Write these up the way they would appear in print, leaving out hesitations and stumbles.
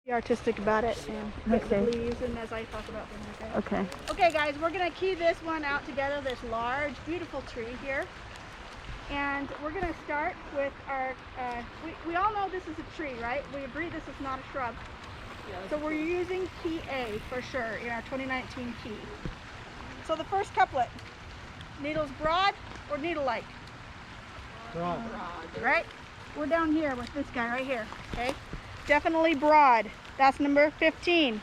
Be artistic about it and look at the leaves and as I talk about them. Okay. Okay, guys, we're gonna key this one out together. This large, beautiful tree here, and we're gonna start with our. We all know this is a tree, right? We agree this is not a shrub. Yeah, so we're using key A for sure in our 2019 key. So the first couplet: needles broad or needle-like? Broad. Right? We're down here with this guy right here. Okay. Definitely broad. That's number 15.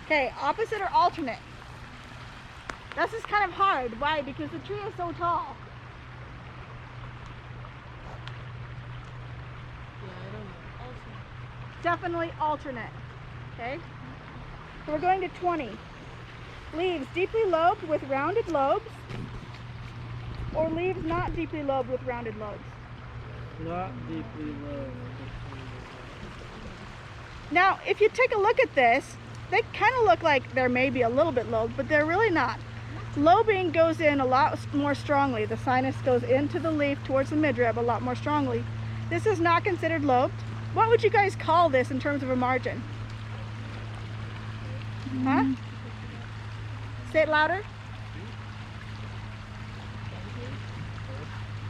Okay, opposite or alternate? This is kind of hard. Why? Because the tree is so tall. Yeah, I don't know. Alternate. Definitely alternate. Okay. So we're going to 20. Leaves deeply lobed with rounded lobes, or leaves not deeply lobed with rounded lobes? Not deeply low. Now, if you take a look at this, they kind of look like they're maybe a little bit lobed, but they're really not. Lobing goes in a lot more strongly. The sinus goes into the leaf towards the midrib a lot more strongly. This is not considered lobed. What would you guys call this in terms of a margin? Huh? Say it louder.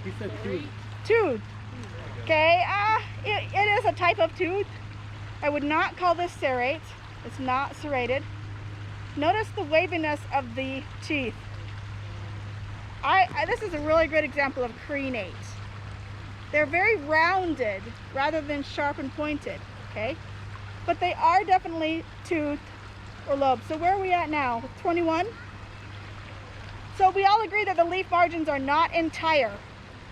He said tooth. Tooth. Okay, it is a type of tooth. I would not call this serrate. It's not serrated. Notice the waviness of the teeth. This is a really good example of crenate. They're very rounded rather than sharp and pointed, okay? But they are definitely toothed or lobed. So where are we at now? 21? So we all agree that the leaf margins are not entire.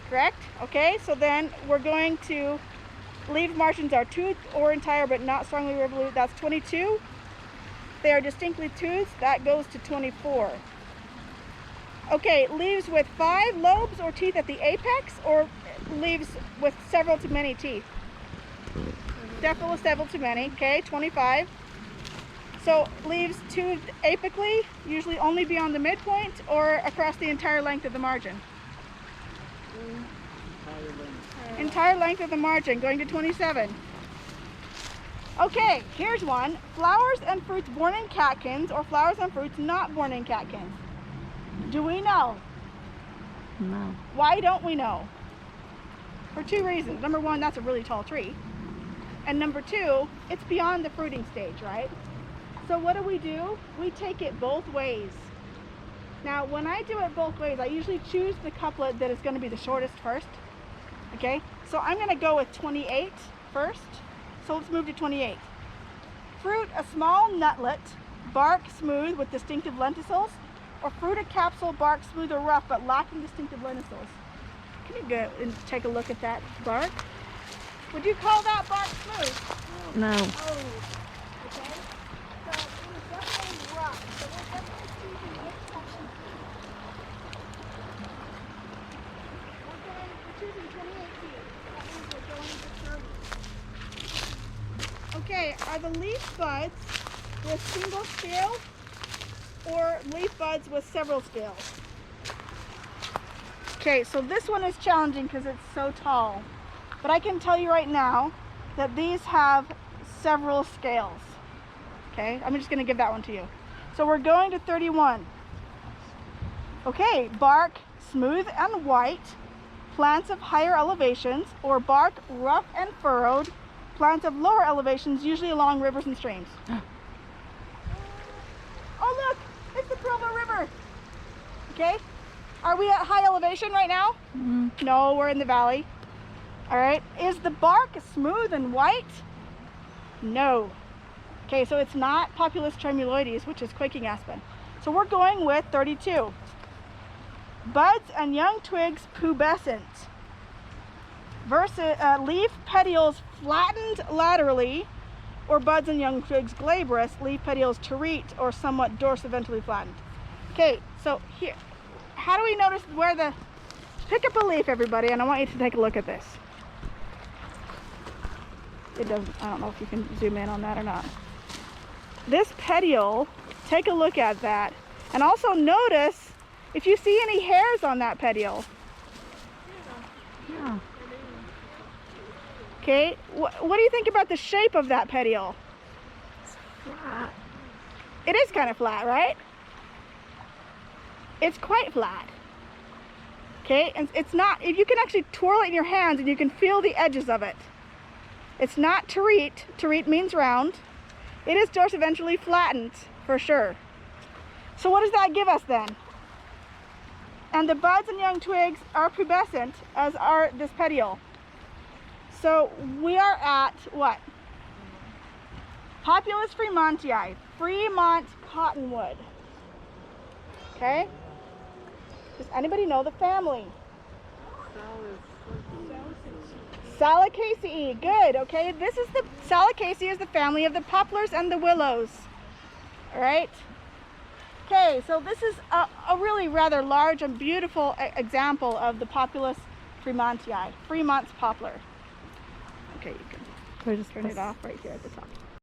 Correct? Okay, so then we're going to leaf margins are toothed or entire but not strongly revolute. That's 22. They are distinctly toothed. That goes to 24. Okay, leaves with 5 lobes or teeth at the apex, or leaves with several to many teeth? Definitely several to many. Okay, 25. So leaves toothed apically, usually only beyond the midpoint or across the entire length of the margin? Entire length of the margin, going to 27. Okay, here's one. Flowers and fruits born in catkins, or flowers and fruits not born in catkins. Do we know? No. Why don't we know? For 2 reasons. Number 1, that's a really tall tree. And number 2, it's beyond the fruiting stage, right? So what do? We take it both ways. Now, when I do it both ways, I usually choose the couplet that is going to be the shortest first. Okay, so I'm going to go with 28 first. So let's move to 28. Fruit, a small nutlet, bark smooth with distinctive lenticels, or fruit, a capsule, bark smooth or rough but lacking distinctive lenticels. Can you go and take a look at that bark? Would you call that bark smooth? No. Oh, okay. So it was definitely rough. So we're definitely choosing which section. We're choosing 28 here. That means we're going to 30. Okay, are the leaf buds with single scale or leaf buds with several scales? Okay, so this one is challenging because it's so tall. But I can tell you right now that these have several scales. Okay, I'm just going to give that one to you. So we're going to 31. Okay, bark smooth and white, plants of higher elevations, or bark rough and furrowed, plants of lower elevations, usually along rivers and streams. Oh look, it's the Provo River. Okay, are we at high elevation right now? Mm-hmm. No, we're in the valley. All right, is the bark smooth and white? No. Okay, so it's not Populus tremuloides, which is quaking aspen. So we're going with 32. Buds and young twigs pubescent. Versus leaf petioles flattened laterally, or buds and young twigs glabrous, leaf petioles terete or somewhat dorsiventrally flattened. Okay, so here, how do we notice where the, pick up a leaf everybody, and I want you to take a look at this. It doesn't, I don't know if you can zoom in on that or not. This petiole, take a look at that, and also notice if you see any hairs on that petiole. Yeah. Okay, what do you think about the shape of that petiole? Flat. It is kind of flat, right? It's quite flat. Okay, and it's not, if you can actually twirl it in your hands and you can feel the edges of it. It's not terete. Terete means round. It is just eventually flattened, for sure. So what does that give us then? And the buds and young twigs are pubescent, as are this petiole. So we are at what? Populus fremontii, Fremont cottonwood. Okay? Does anybody know the family? Salicaceae. Good. Okay, this is the Salicaceae is the family of the poplars and the willows. All right. Okay, so this is a really rather large and beautiful example of the Populus fremontii, Fremont's poplar. Okay, you can Or just turn it off right here at the top.